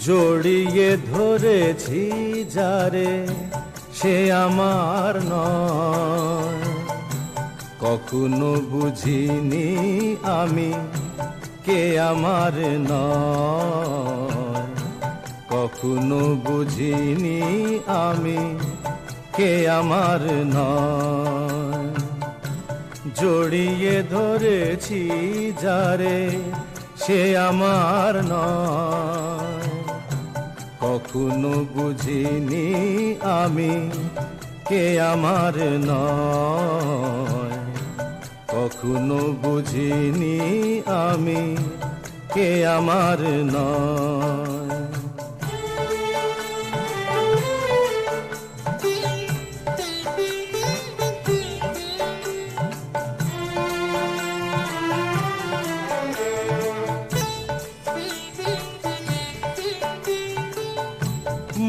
জড়িয়ে ধরেছি যারে সে আমার নয়, কখনো বুঝিনি আমি কে আমার নয়, কখনো বুঝিনি আমি কে আমার নয়। জড়িয়ে ধরেছি যারে সে আমার নয়, কখনো বুঝিনি আমি কে আমার নয়, কখনো বুঝিনি আমি কে আমার নয়।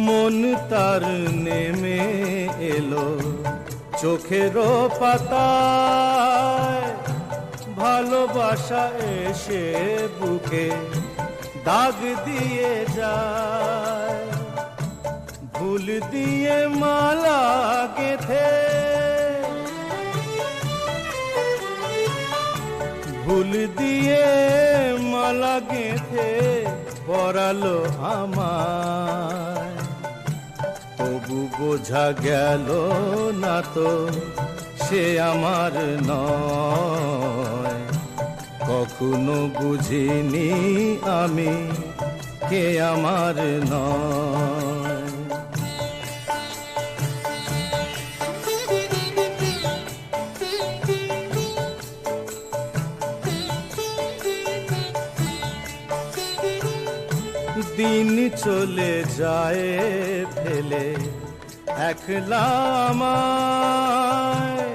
মন তার নেমে এলো চোখের পাতায়, ভালোবাসা এসে বুকে দাগ দিয়ে যায়, ভুল দিয়ে মালা গেথে, ভুল দিয়ে মালা গেথে পরালো আমায়। তবু বোঝা গেল না তো সে আমার নয়, কখনো বুঝিনি আমি কে আমার নয়। দিন চলে যায় ফেলে একলা আমায়,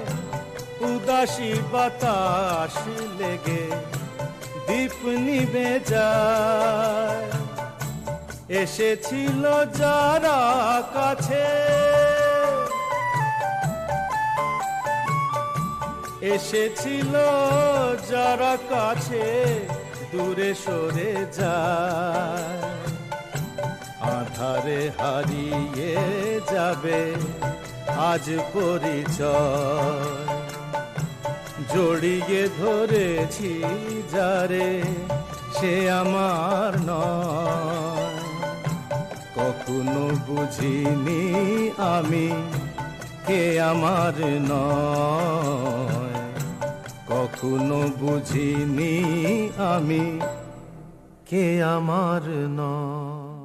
উদাসী বাতাস লেগে দীপ নিভে যায়। এসেছিল যারা কাছে, এসেছিল যারা কাছে দূরে সরে যায়, আধারে হারিয়ে যাবে আজ পরিচয়। জড়িয়ে ধরেছি যারে সে আমার নয়, কখনো বুঝিনি আমি কে আমার নয়, কখনো বুঝিনি আমি কে আমার নয়।